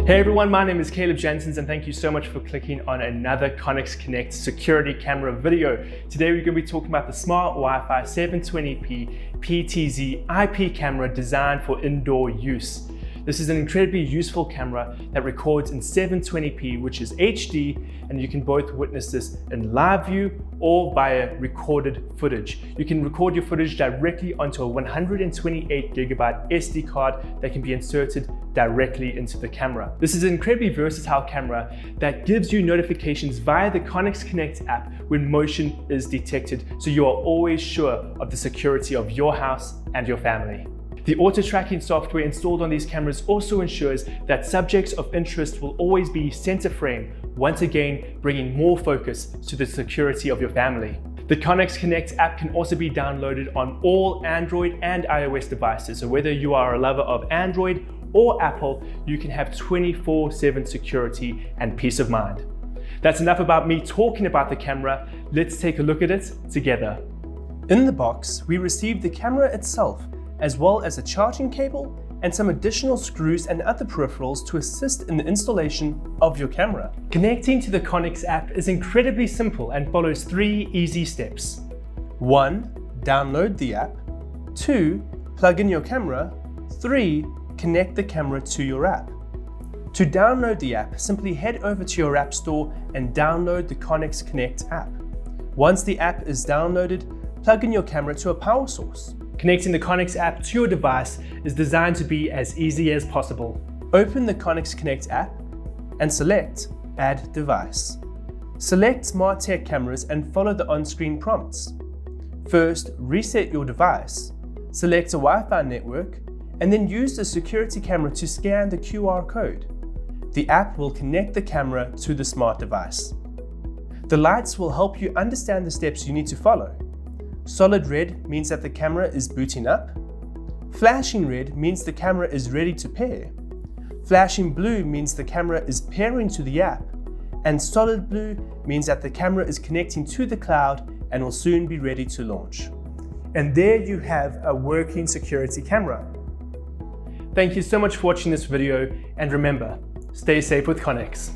Hey everyone, my name is Caleb Jansons and thank you so much for clicking on another Connex Connect security camera video. Today we're going to be talking about the smart Wi-Fi 720p PTZ IP camera designed for indoor use. This is an incredibly useful camera that records in 720p, which is HD, and you can both witness this in live view or via recorded footage. You can record your footage directly onto a 128GB SD card that can be inserted directly into the camera. This is an incredibly versatile camera that gives you notifications via the Connex Connect app when motion is detected, so you are always sure of the security of your house and your family. The auto-tracking software installed on these cameras also ensures that subjects of interest will always be center frame, once again bringing more focus to the security of your family. The Connex Connect app can also be downloaded on all Android and iOS devices, so whether you are a lover of Android or Apple, you can have 24/7 security and peace of mind. That's enough about me talking about the camera. Let's take a look at it together. In the box, we received the camera itself, as well as a charging cable and some additional screws and other peripherals to assist in the installation of your camera. Connecting to the Connex app is incredibly simple and follows 3 easy steps. 1. Download the app. 2. Plug in your camera. 3. Connect the camera to your app. To download the app, simply head over to your app store and download the Connex Connect app. Once the app is downloaded, plug in your camera to a power source. Connecting the Connex app to your device is designed to be as easy as possible. Open the Connex Connect app and select Add Device. Select Smart Tech Cameras and follow the on-screen prompts. First, reset your device, select a Wi-Fi network, and then use the security camera to scan the QR code. The app will connect the camera to the smart device. The lights will help you understand the steps you need to follow. Solid red means that the camera is booting up. Flashing red means the camera is ready to pair. Flashing blue means the camera is pairing to the app. And solid blue means that the camera is connecting to the cloud and will soon be ready to launch. And there you have a working security camera. Thank you so much for watching this video, and remember, stay safe with Connex.